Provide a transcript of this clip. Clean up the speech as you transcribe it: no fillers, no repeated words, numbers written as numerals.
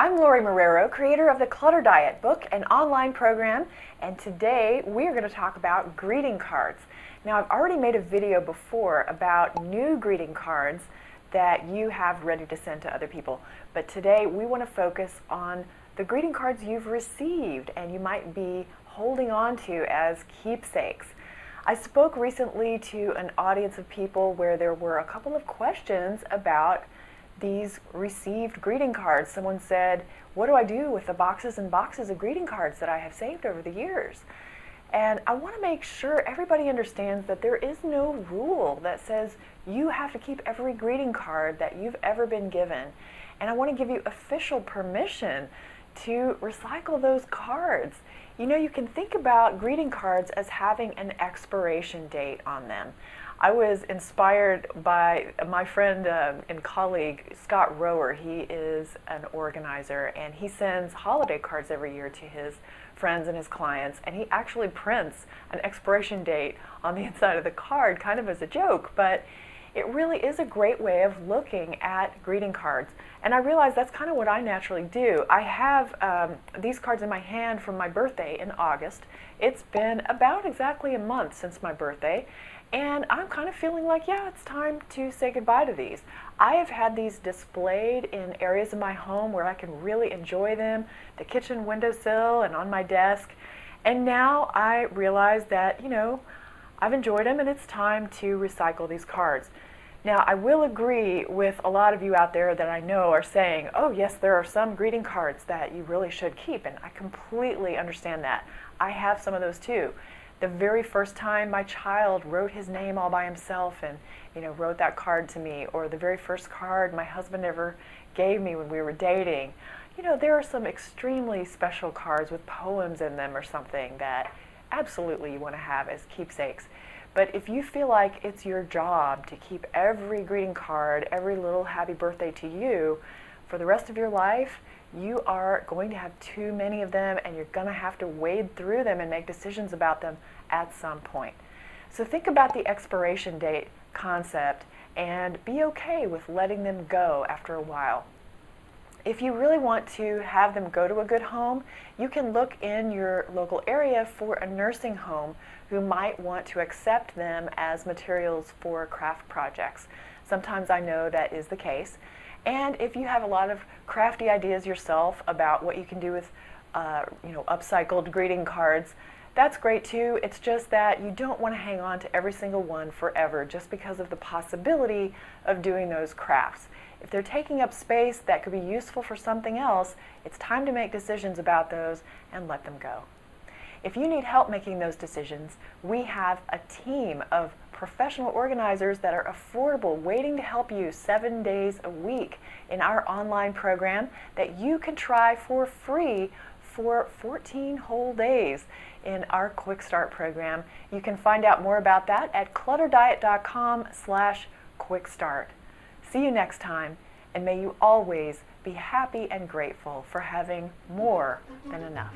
I'm Lorie Marrero, creator of the Clutter Diet book and online program, and today we're going to talk about greeting cards. Now, I've already made a video before about new greeting cards that you have ready to send to other people, but today we want to focus on the greeting cards you've received and you might be holding on to as keepsakes. I spoke recently to an audience of people where there were a couple of questions about these received greeting cards. Someone said, what do I do with the boxes and boxes of greeting cards that I have saved over the years? And I want to make sure everybody understands that there is no rule that says you have to keep every greeting card that you've ever been given. And I want to give you official permission to recycle those cards. You know, you can think about greeting cards as having an expiration date on them. I was inspired by my friend and colleague, Scott Rower. He is an organizer and he sends holiday cards every year to his friends and his clients, and he actually prints an expiration date on the inside of the card, kind of as a joke, but it really is a great way of looking at greeting cards. And I realize that's kind of what I naturally do. I have these cards in my hand from my birthday in August. It's been about exactly a month since my birthday, and I'm kind of feeling like, yeah, it's time to say goodbye to these. I have had these displayed in areas of my home where I can really enjoy them, the kitchen windowsill and on my desk. And now I realize that, you know, I've enjoyed them and it's time to recycle these cards. Now, I will agree with a lot of you out there that I know are saying, oh yes, there are some greeting cards that you really should keep, and I completely understand that. I have some of those too. The very first time my child wrote his name all by himself and, you know, wrote that card to me, or the very first card my husband ever gave me when we were dating. You know, there are some extremely special cards with poems in them or something that absolutely you want to have as keepsakes. But if you feel like it's your job to keep every greeting card, every little happy birthday to you for the rest of your life, you are going to have too many of them and you're going to have to wade through them and make decisions about them at some point. So think about the expiration date concept and be okay with letting them go after a while. If you really want to have them go to a good home, you can look in your local area for a nursing home who might want to accept them as materials for craft projects. Sometimes I know that is the case. And if you have a lot of crafty ideas yourself about what you can do with upcycled greeting cards, that's great too. It's just that you don't want to hang on to every single one forever just because of the possibility of doing those crafts. If they're taking up space that could be useful for something else, it's time to make decisions about those and let them go. If you need help making those decisions, we have a team of professional organizers that are affordable, waiting to help you 7 days a week in our online program that you can try for free for 14 whole days in our Quick Start program. You can find out more about that at clutterdiet.com/quickstart. See you next time, and may you always be happy and grateful for having more than enough.